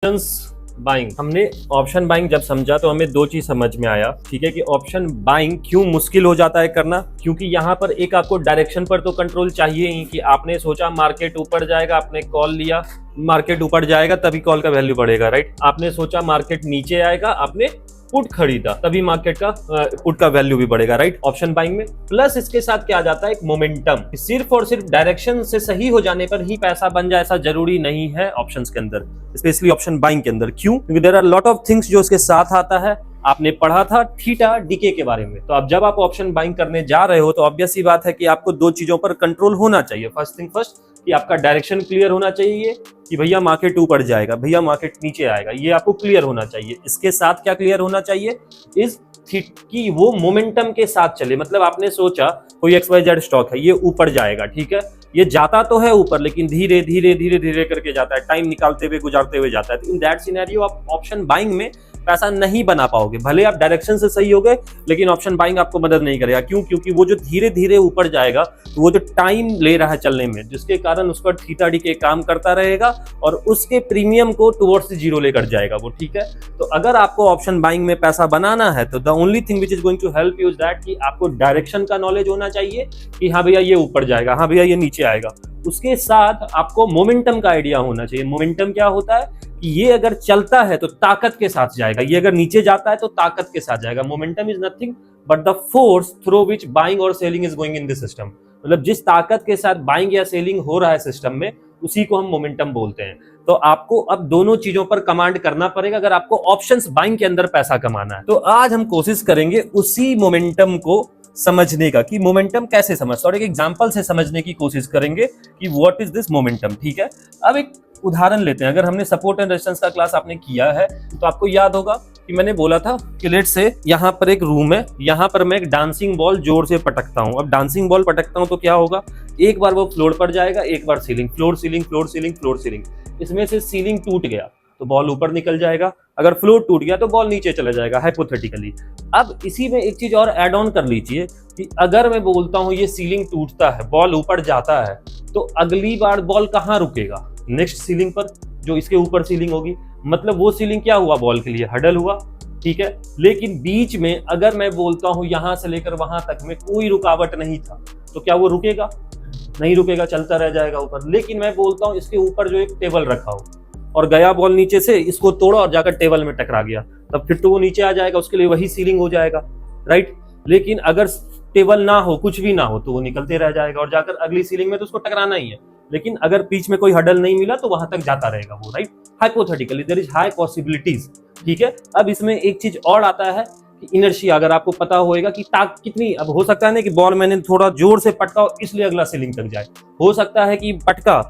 Options buying. हमने option buying जब समझा तो हमें दो चीज समझ में आया, ठीक है, कि ऑप्शन बाइंग क्यों मुश्किल हो जाता है करना। क्योंकि यहाँ पर एक आपको डायरेक्शन पर तो कंट्रोल चाहिए ही, कि आपने सोचा मार्केट ऊपर जाएगा, आपने कॉल लिया, मार्केट ऊपर जाएगा तभी कॉल का वैल्यू बढ़ेगा, राइट। आपने सोचा मार्केट नीचे आएगा, आपने पुट खरीदा, तभी मार्केट का पुट का वैल्यू भी बढ़ेगा, राइट, ऑप्शन बाइंग में। प्लस इसके साथ क्या आ जाता है, एक मोमेंटम। सिर्फ और सिर्फ डायरेक्शन से सही हो जाने पर ही पैसा बन जाए ऐसा जरूरी नहीं है ऑप्शंस के अंदर, स्पेशली ऑप्शन बाइंग के अंदर। क्यों? क्योंकि there are lot of things जो इसके साथ आता है। आपने पढ़ा था थीटा डीके के बारे में, तो अब जब आप ऑप्शन बाइंग करने जा रहे हो तो ऑब्वियस सी बात है कि आपको दो चीजों पर कंट्रोल होना चाहिए। फर्स्ट थिंग फर्स्ट, कि आपका डायरेक्शन क्लियर होना चाहिए कि भैया मार्केट ऊपर जाएगा, भैया मार्केट नीचे आएगा, ये आपको क्लियर होना चाहिए। इसके साथ क्या क्लियर होना चाहिए, इस कि वो मोमेंटम के साथ चले। मतलब आपने सोचा कोई XYZ स्टॉक है, ये ऊपर जाएगा, ठीक है, ये जाता तो है ऊपर लेकिन धीरे धीरे धीरे धीरे करके जाता है, टाइम निकालते हुए गुजारते हुए जाता है। तो इन दैट सिनेरियो आप ऑप्शन बाइंग में पैसा नहीं बना पाओगे। भले आप डायरेक्शन से सही हो गए लेकिन ऑप्शन बाइंग आपको मदद नहीं करेगा। क्यों? क्योंकि वो जो धीरे धीरे ऊपर जाएगा तो वो जो टाइम ले रहा है चलने में, जिसके कारण उस पर थीटा डीके काम करता रहेगा और उसके प्रीमियम को टुवर्ड्स जीरो लेकर जाएगा वो, ठीक है। तो अगर आपको ऑप्शन बाइंग में पैसा बनाना है तो the only thing which is going to help you is that कि आपको डायरेक्शन का नॉलेज होना चाहिए कि हाँ भैया ये ऊपर जाएगा, हाँ भैया ये नीचे आएगा। उसके साथ आपको मोमेंटम का आइडिया होना चाहिए। मोमेंटम क्या होता है कि ये अगर चलता है तो ताकत के साथ जाएगा, ये अगर नीचे जाता है तो ताकत के साथ जाएगा। Momentum is nothing but the force through which buying और selling is going in this system. मतलब जिस ताकत के साथ बाइंग या सेलिंग हो रहा है सिस्टम में, उसी को हम मोमेंटम बोलते हैं। तो आपको अब दोनों चीजों पर कमांड करना पड़ेगा अगर आपको ऑप्शंस बाइंग के अंदर पैसा कमाना है। तो आज हम कोशिश करेंगे उसी मोमेंटम को समझने का, कि मोमेंटम कैसे समझते हैं, और एक एग्जांपल से समझने की कोशिश करेंगे कि व्हाट इज दिस मोमेंटम, ठीक है। अब एक उदाहरण लेते हैं। अगर हमने सपोर्ट एंड रेजिस्टेंस का क्लास आपने किया है तो आपको याद होगा कि मैंने बोला था कि लेट्स से यहाँ पर एक रूम है, यहाँ पर मैं एक डांसिंग बॉल जोर से पटकता हूँ। अब डांसिंग बॉल पटकता हूँ तो क्या होगा, एक बार वो फ्लोर पर जाएगा, एक बार ceiling, floor ceiling, floor ceiling, floor ceiling. इसमें से सीलिंग टूट गया तो बॉल ऊपर निकल जाएगा, अगर फ्लोर टूट गया तो बॉल नीचे चला जाएगा, हाइपोथेटिकली। अब इसी में एक चीज और ऐड ऑन कर लीजिए कि अगर मैं बोलता हूं ये सीलिंग टूटता है, बॉल ऊपर जाता है, तो अगली बार बॉल कहां रुकेगा, नेक्स्ट सीलिंग पर, जो इसके ऊपर सीलिंग होगी। मतलब वो सीलिंग क्या हुआ, बॉल के लिए हडल हुआ, ठीक है। लेकिन बीच में अगर मैं बोलता हूं यहां से लेकर वहां तक में कोई रुकावट नहीं था, तो क्या वो रुकेगा? नहीं रुकेगा, चलता रह जाएगा ऊपर। लेकिन मैं बोलता हूं इसके ऊपर जो एक टेबल रखा हो और गया बॉल नीचे से, इसको तोड़ा और जाकर टेबल में टकरा गया, तब फिर तो वो नीचे आ जाएगा, उसके लिए वही सीलिंग हो जाएगा, राइट। लेकिन अगर टेबल ना हो, कुछ भी ना हो, तो वो निकलते रह जाएगा और जाकर अगली सीलिंग में तो उसको टकराना ही है। लेकिन अगर बीच में कोई हडल नहीं मिला तो वहां तक जाता रहेगा वो, right. Hypothetically there is high possibilities, ठीक है। अब इसमें एक चीज और आता है कि इनर्शिया। अगर आपको पता होएगा कि ताक कितनी, अब हो सकता है ना कि बॉल मैंने थोड़ा जोर से पटका हो इसलिए अगला सीलिंग तक जाए, हो सकता है कि पटका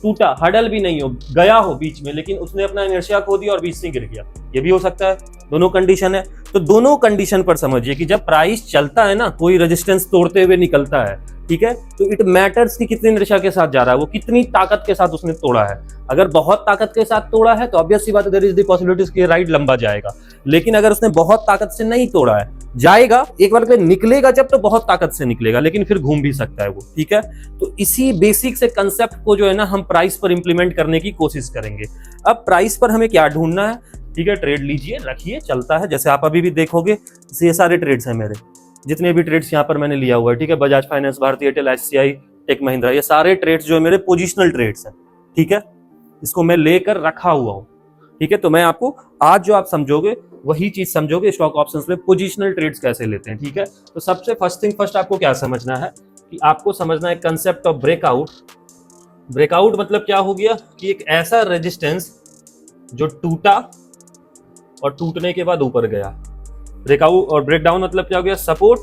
टूटा, हडल भी नहीं हो, गया हो बीच में, लेकिन उसने अपना इनर्शिया खो दिया और बीच से गिर गया, ये भी हो सकता है। दोनों कंडीशन है। तो दोनों कंडीशन पर समझिए कि जब प्राइस चलता है ना, कोई रेजिस्टेंस तोड़ते हुए निकलता है, ठीक है, तो इट मैटर्स कि कितनी इनर्शिया के साथ जा रहा है, वो कितनी ताकत के साथ उसने तोड़ा है। अगर बहुत ताकत के साथ तोड़ा है तो ऑब्वियस सी बात है, देयर इज द पॉसिबिलिटीज कि राइड लंबा जाएगा। लेकिन अगर उसने बहुत ताकत से नहीं तोड़ा है, जाएगा एक बार के लिए, निकलेगा जब तो बहुत ताकत से निकलेगा, लेकिन फिर घूम भी सकता है वो, ठीक है। तो इसी बेसिक से कंसेप्ट को जो है ना हम प्राइस पर इंप्लीमेंट करने की कोशिश करेंगे। अब प्राइस पर हमें क्या ढूंढना है, ठीक है, ट्रेड लीजिए, रखिए, चलता है। जैसे आप अभी भी देखोगे ये सारे ट्रेड्स हैं मेरे, जितने भी ट्रेड्स यहाँ पर मैंने लिया हुआ है, ठीक है, बजाज फाइनेंस, भारतीय एयरटेल, HCI, टेक महिंद्रा, ये सारे ट्रेड्स जो है मेरे पोजिशनल ट्रेड्स हैं, ठीक है। इसको मैं लेकर रखा हुआ हूँ, ठीक है। तो मैं आपको आज जो आप समझोगे वही चीज समझोगे स्टॉक ऑप्शंस में पोजिशनल ट्रेड्स कैसे लेते हैं, ठीक है। तो सबसे फर्स्ट थिंग फर्स्ट आपको क्या समझना है कि आपको समझना है कंसेप्ट ऑफ ब्रेकआउट। ब्रेकआउट मतलब क्या हो गया कि एक ऐसा रेजिस्टेंस जो टूटा और टूटने के बाद ऊपर गया। ब्रेकआउट और ब्रेकडाउन मतलब क्या हो गया, सपोर्ट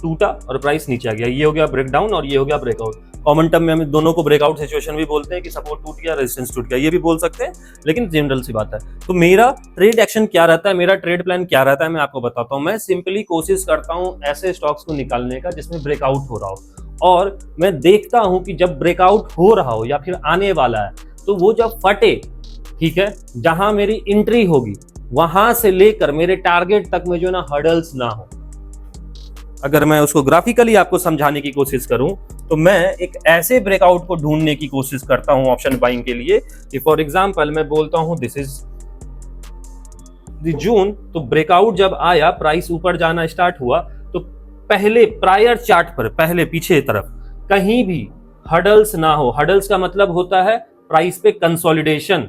टूटा और प्राइस नीचे आ गया, ये हो गया ब्रेकडाउन और ये हो गया ब्रेकआउट। कॉमन टर्म में हम दोनों को ब्रेकआउट सिचुएशन भी बोलते हैं कि सपोर्ट टूट गया, रेजिस्टेंस टूट गया, ये भी बोल सकते हैं, लेकिन जनरल सी बात है। तो मेरा ट्रेड एक्शन क्या रहता है, मेरा ट्रेड प्लान क्या रहता है, मैं आपको बताता हूं। मैं सिंपली कोशिश करता हूं ऐसे स्टॉक्स को निकालने का जिसमें ब्रेकआउट हो रहा हो, और मैं देखता हूं कि जब ब्रेकआउट हो रहा हो या फिर आने वाला है तो वो जब फटे, ठीक है, जहां मेरी एंट्री होगी वहां से लेकर मेरे टारगेट तक में जो ना हर्डल्स ना हो। अगर मैं उसको ग्राफिकली आपको समझाने की कोशिश करूं तो मैं एक ऐसे ब्रेकआउट को ढूंढने की कोशिश करता हूं ऑप्शन बाइंग के लिए कि फॉर एग्जांपल मैं बोलता हूं दिस इज द जून, तो ब्रेकआउट जब आया, प्राइस ऊपर जाना स्टार्ट हुआ, तो पहले प्रायर चार्ट पर, पहले पीछे तरफ कहीं भी हडल्स ना हो। हडल्स का मतलब होता है प्राइस पे कंसोलिडेशन,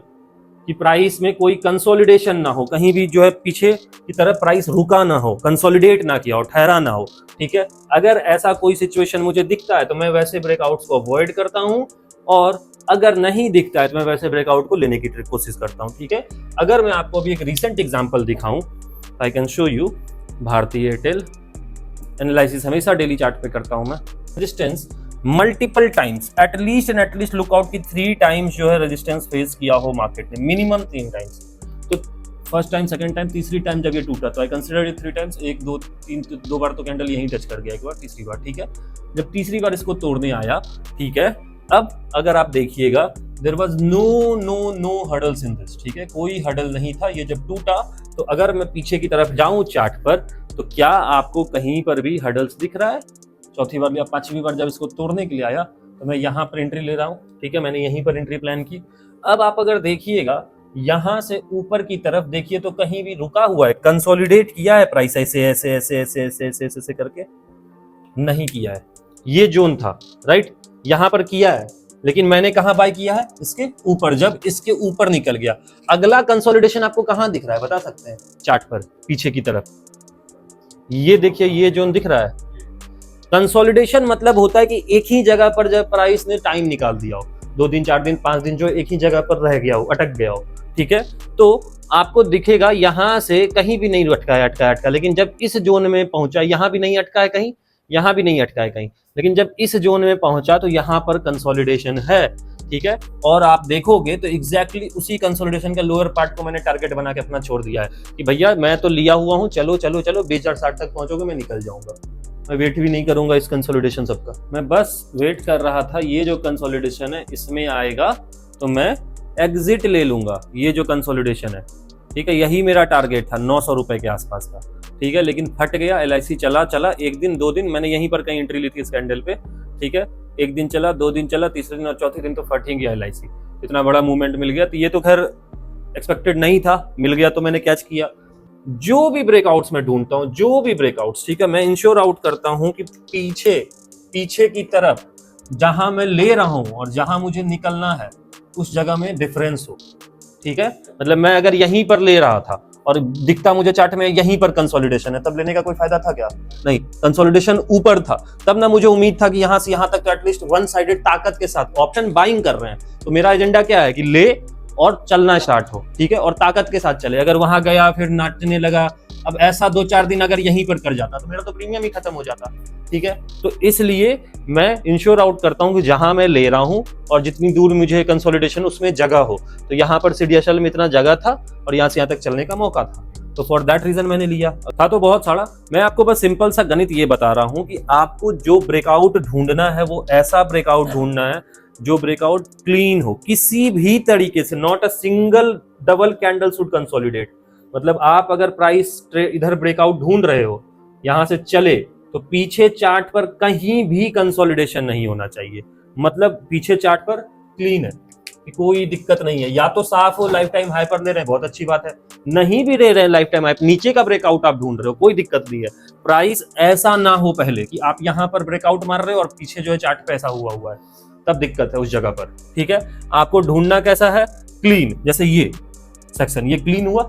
कि प्राइस में कोई कंसोलिडेशन ना हो, कहीं भी जो है पीछे की तरफ प्राइस रुका ना हो, कंसोलिडेट ना किया हो, ठहरा ना हो। ठीक है, अगर ऐसा कोई सिचुएशन मुझे दिखता है तो मैं वैसे ब्रेकआउट्स को अवॉइड करता हूं, और अगर नहीं दिखता है तो मैं वैसे ब्रेकआउट को लेने की कोशिश करता हूं। ठीक है, अगर मैं आपको अभी एक रिसेंट एग्जांपल दिखाऊं, आई कैन शो यू। भारतीय एयरटेल एनालिसिस हमेशा डेली चार्ट पे करता हूं मैं। Resistance multiple times, at least lookout की 3 टाइम्स जो है रेजिस्टेंस फेस किया हो मार्केट ने, मिनिमम 3 टाइम्स। तो फर्स्ट टाइम, सेकंड टाइम, तीसरी टाइम जब ये टूटा तो आई कंसिडर इट 3 टाइम्स। 1 2 3, 2 बार तो कैंडल यहीं टच कर गया, एक बार, तीसरी बार। ठीक है, जब तीसरी बार इसको तोड़ने आया, ठीक है, अब अगर आप देखिएगा there was no hurdles in this. ठीक है, कोई हडल नहीं था। ये जब टूटा तो अगर मैं पीछे की तरफ जाऊं चार्ट पर, तो क्या आपको कहीं पर भी हडल्स दिख रहा है? चौथी बार या पांचवी बार जब इसको तोड़ने के लिए आया तो मैं यहाँ पर एंट्री ले रहा हूँ। ठीक है, मैंने यहीं पर एंट्री प्लान की। अब आप अगर देखिएगा यहां से ऊपर की तरफ देखिए तो कहीं भी रुका हुआ है, कंसोलिडेट किया है प्राइस ऐसे ऐसे ऐसे ऐसे ऐसे ऐसे ऐसे करके? नहीं किया है। ये जोन था, राइट, यहां पर किया है, लेकिन मैंने कहां बाय किया है? इसके ऊपर। जब इसके ऊपर निकल गया, अगला कंसोलिडेशन आपको कहां दिख रहा है बता सकते हैं चार्ट पर? पीछे की तरफ ये देखिए, ये जोन दिख रहा है। कंसोलिडेशन मतलब होता है कि एक ही जगह पर जब प्राइस ने टाइम निकाल दिया हो, 2 दिन 4 दिन 5 दिन, जो एक ही जगह पर रह गया हो, अटक गया हो। ठीक है, तो आपको दिखेगा यहां से कहीं भी नहीं अटका, लेकिन जब इस जोन में पहुंचा, यहां भी नहीं अटका है कहीं, यहां भी नहीं अटका है कहीं, लेकिन जब इस जोन में पहुंचा तो यहां पर कंसोलिडेशन है। ठीक है, और आप देखोगे तो एग्जैक्टली उसी कंसोलिडेशन का लोअर पार्ट को मैंने टारगेट बना के अपना छोड़ दिया है कि भैया मैं तो लिया हुआ हूं, चलो चलो चलो 2060 तक पहुंचोगे मैं निकल जाऊंगा, मैं वेट भी नहीं करूंगा इस कंसोलिडेशन सबका। मैं बस वेट कर रहा था, ये जो कंसोलिडेशन है इसमें आएगा तो मैं एग्जिट ले लूंगा, ये जो कंसोलिडेशन है। ठीक है, यही मेरा टारगेट था 900 रुपए के आसपास का। ठीक है, लेकिन फट गया, LIC चला 1 दिन 2 दिन, मैंने यहीं पर कहीं एंट्री ली थी इस कैंडल पे। ठीक है, 1 दिन चला, 2 दिन चला, तीसरे दिन और चौथे दिन तो फट ही गया LIC। इतना बड़ा मूवमेंट मिल गया, तो ये तो खैर एक्सपेक्टेड नहीं था, मिल गया तो मैंने कैच किया। जो भी ब्रेकआउट्स मैं ढूंढता हूं, जो भी ब्रेकआउट्स, ठीक है, मैं इंश्योर आउट करता हूं कि पीछे की तरफ जहां मैं ले रहा हूं और जहां मुझे निकलना है उस जगह में डिफरेंस हो। ठीक है, मतलब मैं अगर यहीं पर ले रहा था और दिखता मुझे चार्ट में यहीं पर कंसोलिडेशन है, तब लेने का कोई फायदा था क्या? नहीं, कंसोलिडेशन ऊपर था, तब ना मुझे उम्मीद था कि यहां से यहां तक एटलीस्ट वन साइडेड ताकत के साथ ऑप्शन बाइंग कर रहे हैं, तो मेरा एजेंडा क्या है कि ले और चलना स्टार्ट हो। ठीक है, और ताकत के साथ चले। अगर वहां गया फिर नाचने लगा, अब ऐसा 2-4 दिन अगर यहीं पर कर जाता तो मेरा तो प्रीमियम ही खत्म हो जाता। ठीक है, तो इसलिए मैं इंश्योर आउट करता हूं कि जहां मैं ले रहा हूं और जितनी दूर मुझे कंसोलिडेशन उसमें जगह हो, तो यहाँ पर CDSL में इतना जगह था और यहाँ से यहाँ तक चलने का मौका था, तो फॉर दैट रीजन मैंने लिया था। तो बहुत सारा, मैं आपको बस सिंपल सा गणित ये बता रहा हूं कि आपको जो ब्रेकआउट ढूंढना है वो ऐसा ब्रेकआउट ढूंढना है जो ब्रेकआउट क्लीन हो, किसी भी तरीके से, not a single double candle should consolidate. मतलब आप अगर प्राइस इधर ब्रेकआउट ढूंढ रहे हो, यहां से चले, तो पीछे चार्ट पर कहीं भी कंसोलिडेशन नहीं होना चाहिए। मतलब पीछे चार्ट पर क्लीन है, कोई दिक्कत नहीं है, या तो साफ हो, लाइफ टाइम हाई पर ले रहे हैं, बहुत अच्छी बात है, नहीं भी ले रहे हैं लाइफ टाइम हाई, नीचे का ब्रेकआउट आप ढूंढ रहे हो, कोई दिक्कत नहीं है। प्राइस ऐसा ना हो पहले कि आप यहां पर ब्रेकआउट मार रहे हो और पीछे जो है चार्ट पे ऐसा हुआ है, तब दिक्कत है उस जगह पर। ठीक है, आपको ढूंढना कैसा है? क्लीन। जैसे ये सेक्शन, ये क्लीन हुआ,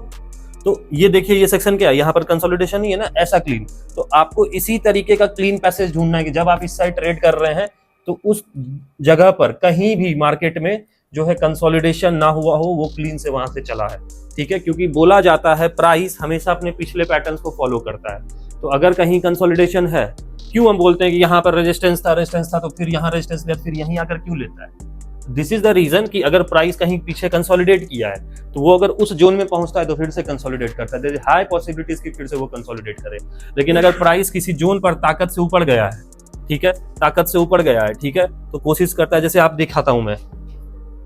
तो ये देखिए ये सेक्शन क्या है, यहाँ पर कंसोलिडेशन ही है ना, ऐसा क्लीन। तो आपको इसी तरीके का क्लीन पैसेज ढूंढना है कि जब आप इस साइड ट्रेड कर रहे हैं तो उस जगह पर कहीं भी मार्केट में जो है कंसोलिडेशन ना हुआ हो, वो क्लीन से वहां से चला है। ठीक है, क्योंकि बोला जाता है प्राइस हमेशा अपने पिछले पैटर्न्स को फॉलो करता है, तो अगर कहीं कंसोलिडेशन है, क्यों हम बोलते हैं कि यहाँ पर रेजिस्टेंस था तो फिर यहाँ रेजिस्टेंस लिया, फिर यहीं आकर क्यों लेता है? दिस इज द रीजन कि अगर प्राइस कहीं पीछे कंसोलिडेट किया है तो वो अगर उस जोन में पहुंचता है तो फिर से कंसोलिडेट करता है, हाई पॉसिबिलिटीज की फिर से वो कंसोलिडेट करे। लेकिन अगर प्राइस किसी जोन पर ताकत से ऊपर गया है, ठीक है, ताकत से ऊपर गया है, ठीक है, तो कोशिश करता है, जैसे आप दिखाता हूं मैं,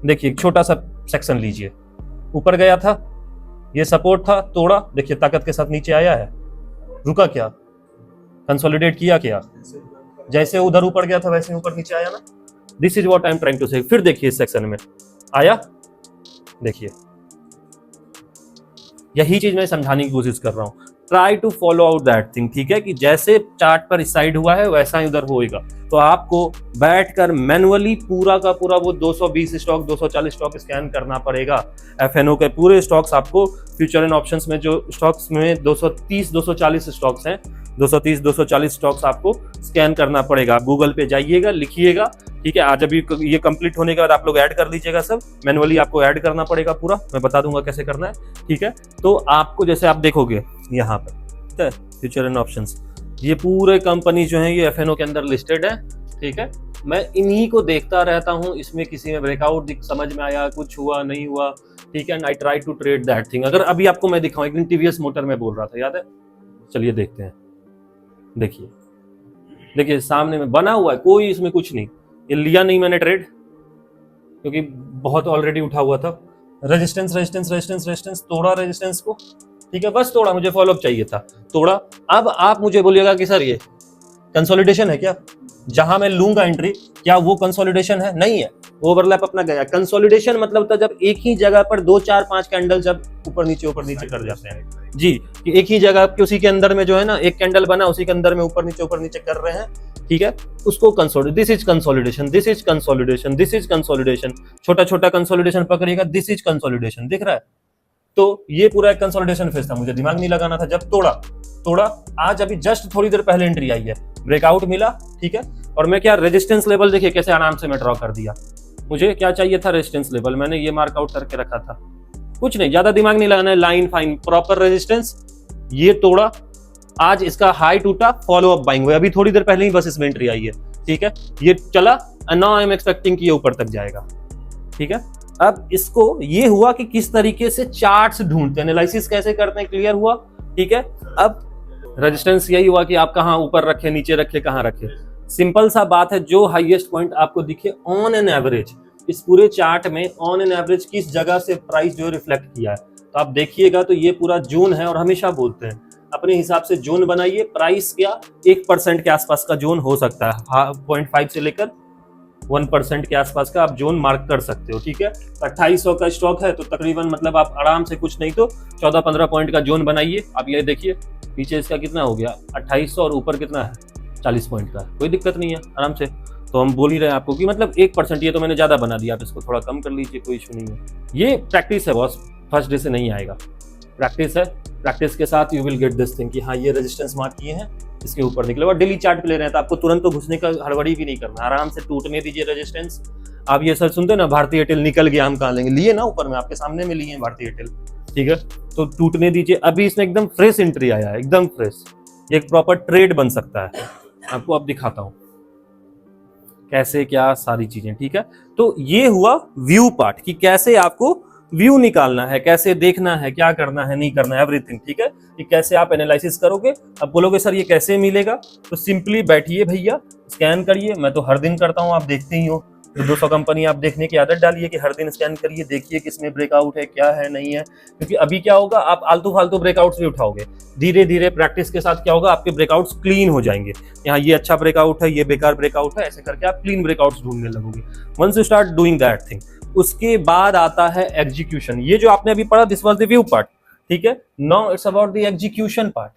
देखिए एक छोटा सा सेक्शन लीजिए, ऊपर गया था, ये सपोर्ट था, तोड़ा, देखिए ताकत के साथ नीचे आया है, रुका क्या? कंसोलिडेट किया क्या? जैसे उधर ऊपर गया था वैसे ऊपर नीचे आया ना। This is what I am trying to say. फिर देखिए इस सेक्शन में आया, देखिए यही चीज मैं समझाने की कोशिश कर रहा हूं। Try to follow out that thing, ठीक है, कि जैसे चार्ट पर इस साइड हुआ है वैसा ही उधर होएगा। तो आपको बैठकर मैनुअली पूरा का पूरा वो 220 स्टॉक 240 स्टॉक स्कैन करना पड़ेगा। एफएनओ के पूरे स्टॉक्स आपको फ्यूचर एंड ऑप्शंस में जो स्टॉक्स में 230 240 स्टॉक्स हैं, 230 240 स्टॉक्स आपको स्कैन करना पड़ेगा। गूगल पे जाइएगा, लिखिएगा, ठीक है। आज अभी ये कंप्लीट होने के बाद आप लोग ऐड कर लीजिएगा, सब मैनुअली आपको ऐड करना पड़ेगा पूरा, मैं बता दूंगा कैसे करना है, ठीक है। तो आपको जैसे आप देखोगे यहाँ पर फ्यूचर एंड ऑप्शंस, ये पूरे कंपनी जो है ये एफएनओ के अंदर लिस्टेड है, ठीक है। मैं इन्हीं को देखता रहता हूँ, इसमें किसी में ब्रेकआउट समझ में आया, कुछ हुआ नहीं हुआ, ठीक है, I try to trade that thing. अगर अभी आपको मैं दिखाऊं, एक दिन टीवीएस मोटर में बोल रहा था, याद है, चलिए देखते हैं। देखिए देखिए सामने में बना हुआ है, कोई इसमें कुछ नहीं, ये लिया नहीं मैंने ट्रेड क्योंकि बहुत ऑलरेडी उठा हुआ था। रेजिस्टेंस रेजिस्टेंस रेजिस्टेंस रेजिस्टेंस तोड़ा, रेजिस्टेंस को, ठीक है, बस तोड़ा, मुझे फॉलोअप चाहिए था, तोड़ा। अब आप मुझे बोलिएगा कि सर ये कंसोलिडेशन है क्या? जहां मैं लूंगा एंट्री, क्या वो कंसोलिडेशन है? नहीं है, ओवरलैप अपना गया। कंसोलिडेशन मतलब था जब एक ही जगह पर 2 4 5 कैंडल जब ऊपर नीचे कर जाते हैं जी, कि एक ही जगह के उसी के अंदर में जो है ना एक कैंडल बना, उसी के अंदर में ऊपर नीचे कर रहे हैं, ठीक है, उसको consolidation, this is consolidation, this is consolidation, this is consolidation. छोटा छोटा कंसोलिडेशन पकड़िएगा, दिस इज कंसोलिडेशन, दिख रहा है। तो ये पूरा एक कंसोलिडेशन फेज था, मुझे दिमाग नहीं लगाना था। जब तोड़ा, आज अभी जस्ट थोड़ी देर पहले एंट्री आई है, ब्रेकआउट मिला, ठीक है, और मैं क्या रेजिस्टेंस लेवल देखिए कैसे आराम से मैं ड्रॉ कर दिया। मुझे क्या चाहिए था? रेजिस्टेंस लेवल, मैंने ये मार्कआउट करके रखा था, कुछ नहीं, ज्यादा दिमाग नहीं लगाना है। लाइन फाइन, प्रॉपर रेजिस्टेंस, ये तोड़ा, आज इसका हाई टूटा, फॉलो अप बाइंग हुई, अभी थोड़ी देर पहले ही बस इसमें एंट्री आई है, ठीक है, ये चला, and now I am expecting कि ये ऊपर तक जाएगा, ठीक है। अब इसको ये हुआ कि किस तरीके से चार्ट्स ढूंढते हैं, एनालिसिस कैसे करते हैं, क्लियर हुआ, ठीक है। अब रेजिस्टेंस यही हुआ कि आप कहां ऊपर रखे, नीचे रखे, कहां रखे, सिंपल सा बात है। जो हाईएस्ट पॉइंट आपको दिखे ऑन एन एवरेज, इस पूरे चार्ट में ऑन एन एवरेज किस जगह से प्राइस जो रिफ्लेक्ट किया है, तो आप देखिएगा तो ये पूरा जोन है। और हमेशा बोलते हैं अपने हिसाब से जोन बनाइए, प्राइस क्या 1% के आसपास का जोन हो सकता है, 0.5 से लेकर 1% के आसपास का आप जोन मार्क कर सकते हो, ठीक है। 2800 का स्टॉक है तो तकरीबन मतलब आप आराम से कुछ नहीं तो 14-15 पॉइंट का जोन बनाइए। आप ये देखिए नीचे इसका कितना हो गया 2800 और ऊपर कितना है 40 पॉइंट का, कोई दिक्कत नहीं है, आराम से। तो हम बोल ही रहे हैं आपको कि मतलब 1%, ये तो मैंने ज्यादा बना दिया, आप इसको थोड़ा कम कर लीजिए, कोई इशू नहीं है। ये प्रैक्टिस है बॉस, फर्स्ट डे से नहीं आएगा, प्रैक्टिस है, प्रैक्टिस के साथ you will get this thing कि हाँ ये रेजिस्टेंस मार्क किए हैं, इसके ऊपर निकले। और डेली चार्ट पे ले रहे हैं तो आपको तुरंत तो घुसने का हड़बड़ी भी नहीं करना, आराम से टूटने दीजिए रेजिस्टेंस। आप ये सर सुनते ना, भारतीय एयरटेल निकल गया, हम कहाँ लेंगे, लिए ना ऊपर में आपके सामने में लिए हैं भारतीय एयरटेल, ठीक है, तो टूटने दीजिए। अभी इसमें एकदम फ्रेश एंट्री आया है, एकदम फ्रेश, एक प्रॉपर ट्रेड बन सकता है। आपको अब दिखाता हूं कैसे क्या सारी चीजें, ठीक है। तो ये हुआ व्यू पार्ट कि कैसे आपको व्यू निकालना है, कैसे देखना है, क्या करना है, नहीं करना है, एवरीथिंग, ठीक है, कि कैसे आप एनालिसिस करोगे। अब बोलोगे सर ये कैसे मिलेगा, तो सिंपली बैठिए भैया, स्कैन करिए, मैं तो हर दिन करता हूं, आप देखते ही हो, तो 200 कंपनी आप देखने की आदत डालिए कि हर दिन स्कैन करिए, देखिए किसमें ब्रेकआउट है, क्या है, नहीं है। क्योंकि अभी क्या होगा, आप आलतू फालतू ब्रेकआउट्स भी उठाओगे, धीरे धीरे प्रैक्टिस के साथ क्या होगा, आपके ब्रेकआउट्स क्लीन हो जाएंगे। यहाँ ये अच्छा ब्रेकआउट है, ये बेकार ब्रेकआउट है, ऐसे करके आप क्लीन ब्रेकआउट्स ढूंढने लगोगे once you start doing that thing. उसके बाद आता है एग्जीक्यूशन। ये जो आपने अभी पढ़ा, this was the view part, ठीक है। Now it's about the execution part.